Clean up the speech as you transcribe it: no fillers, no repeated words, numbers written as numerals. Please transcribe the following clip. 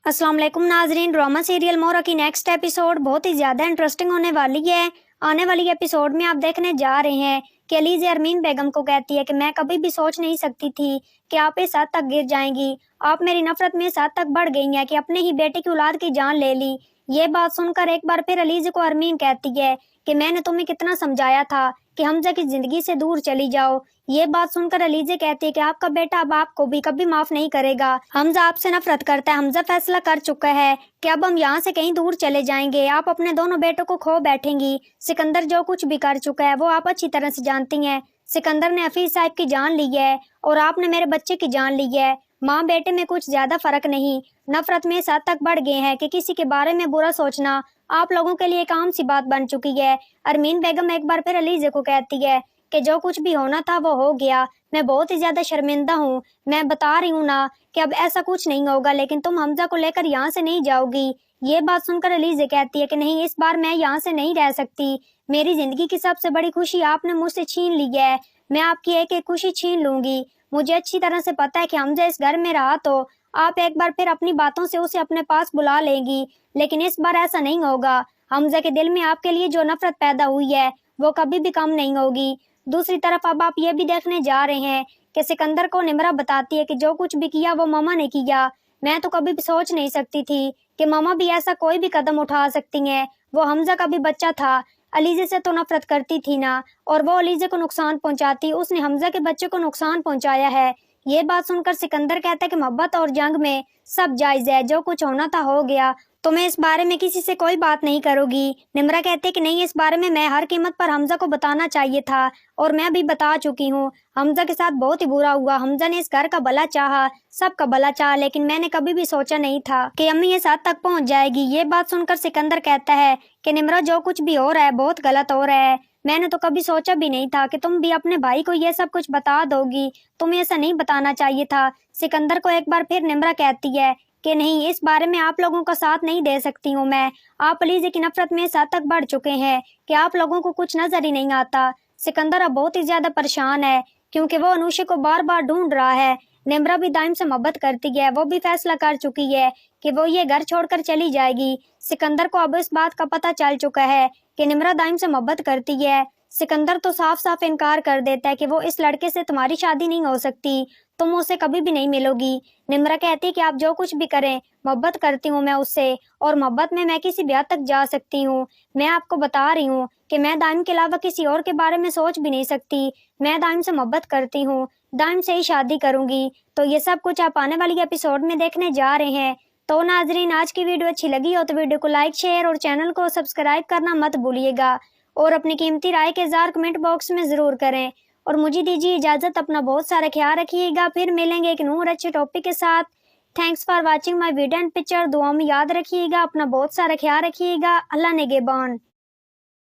अस्सलाम वालेकुम नाजरीन, ड्रामा सीरियल मोरा की नेक्स्ट एपिसोड बहुत ही ज़्यादा इंटरेस्टिंग होने वाली है। आने वाली एपिसोड में आप देखने जा रहे हैं कि अलीज़ अरमीन बेगम को कहती है कि मैं कभी भी सोच नहीं सकती थी कि आप इस हद तक गिर जाएंगी। आप मेरी नफरत में इस हद तक बढ़ गई हैं कि अपने ही बेटे की औलाद की जान ले ली। ये बात सुनकर एक बार फिर अलीज़ को अरमीन कहती है कि मैंने तुम्हें कितना समझाया था कि हमजा की जिंदगी से दूर चली जाओ। ये बात सुनकर अलीज़ा कहती है कि आपका बेटा अब आपको भी कभी माफ नहीं करेगा। हमजा आपसे नफरत करता है। हमजा फैसला कर चुका है कि अब हम यहाँ से कहीं दूर चले जाएंगे। आप अपने दोनों बेटों को खो बैठेंगी। सिकंदर जो कुछ भी कर चुका है वो आप अच्छी तरह से जानती हैं। सिकंदर ने हफीज साहब की जान ली है और आपने मेरे बच्चे की जान ली है। माँ बेटे में कुछ ज्यादा फर्क नहीं। नफरत में इस हद तक बढ़ गए हैं कि किसी के बारे में बुरा सोचना आप लोगों के लिए एक आम सी बात बन चुकी है। अरमीन बेगम एक बार फिर अलीज़ा को कहती है कि जो कुछ भी होना था वो हो गया। मैं बहुत ही ज्यादा शर्मिंदा हूँ। मैं बता रही हूँ ना कि अब ऐसा कुछ नहीं होगा, लेकिन तुम हमजा को लेकर यहाँ से नहीं जाओगी। ये बात सुनकर अलीज़ा कहती है कि नहीं, इस बार मैं यहाँ से नहीं रह सकती। मेरी जिंदगी की सबसे बड़ी खुशी आपने मुझसे छीन ली है। मैं आपकी एक एक खुशी छीन लूंगी। मुझे अच्छी तरह से पता है कि हमजा इस घर में रहा तो आप एक बार फिर अपनी बातों से उसे अपने पास बुला लेंगी, लेकिन इस बार ऐसा नहीं होगा। हमजा के दिल में आपके लिए जो नफरत पैदा हुई है वो कभी भी कम नहीं होगी। दूसरी तरफ अब आप ये भी देखने जा रहे हैं कि सिकंदर को निमरा बताती है कि जो कुछ भी किया वो मामा ने किया। मैं तो कभी भी सोच नहीं सकती थी कि मामा भी ऐसा कोई भी कदम उठा सकती हैं। वो हमजा का भी बच्चा था। अलीज़ा से तो नफरत करती थी ना, और वो अलीज़ा को नुकसान पहुंचाती, उसने हमजा के बच्चे को नुकसान पहुंचाया है। ये बात सुनकर सिकंदर कहता है कि मोहब्बत और जंग में सब जायज है। जो कुछ होना था हो गया। तो मैं इस बारे में किसी से कोई बात नहीं करूंगी। निमरा कहते कि नहीं, इस बारे में मैं हर कीमत पर हमजा को बताना चाहिए था और मैं भी बता चुकी हूँ। हमजा के साथ बहुत ही बुरा हुआ। हमजा ने इस घर का भला चाहा, सबका भला चाहा, लेकिन मैंने कभी भी सोचा नहीं था कि अम्मी इस हद तक पहुंच जाएगी। ये बात सुनकर सिकंदर कहता है कि निमरा जो कुछ भी हो रहा है बहुत गलत हो रहा है। मैंने तो कभी सोचा भी नहीं था कि तुम भी अपने भाई को ये सब कुछ बता दोगी। तुम्हें ऐसा नहीं बताना चाहिए था। सिकंदर को एक बार फिर निमरा कहती है कि नहीं, इस बारे में आप लोगों का साथ नहीं दे सकती हूँ मैं। आप अलीज़ा की नफरत में इस हद तक बढ़ चुके हैं कि आप लोगों को कुछ नजर ही नहीं आता। सिकंदर अब बहुत ही ज्यादा परेशान है क्योंकि वो अनुषा को बार बार ढूंढ रहा है। निमरा भी दाइम से मोहब्बत करती है। वो भी फैसला कर चुकी है कि वो ये घर छोड़कर चली जाएगी। सिकंदर को अब इस बात का पता चल चुका है कि निमरा दाइम से मोहब्बत करती है। सिकंदर तो साफ साफ इनकार कर देता है कि वो इस लड़के से तुम्हारी शादी नहीं हो सकती, तुम उसे कभी भी नहीं मिलोगी। निमरा कहती है कि आप जो कुछ भी करें, मोहब्बत करती हूँ मैं उससे, और मोहब्बत में मैं किसी भी हद तक जा सकती हूँ। मैं आपको बता रही हूँ कि मैं दाइम के अलावा किसी और के बारे में सोच भी नहीं सकती। मैं दाइम से मोहब्बत करती हूँ, दाइम से ही शादी करूंगी। तो ये सब कुछ आप आने वाली एपिसोड में देखने जा रहे हैं। तो नाजरीन, आज की वीडियो अच्छी लगी हो तो वीडियो को लाइक, शेयर और चैनल को सब्सक्राइब करना मत भूलिएगा, और अपनी कीमती राय के इज़हार कमेंट बॉक्स में ज़रूर करें। और मुझे दीजिए इजाज़त। अपना बहुत सारा ख्याल रखिएगा। फिर मिलेंगे एक नूर अच्छे टॉपिक के साथ। Thanks for watching my video and picture. दुआ में याद रखिएगा। अपना बहुत सारा ख्याल रखिएगा। अल्लाह निगहबान।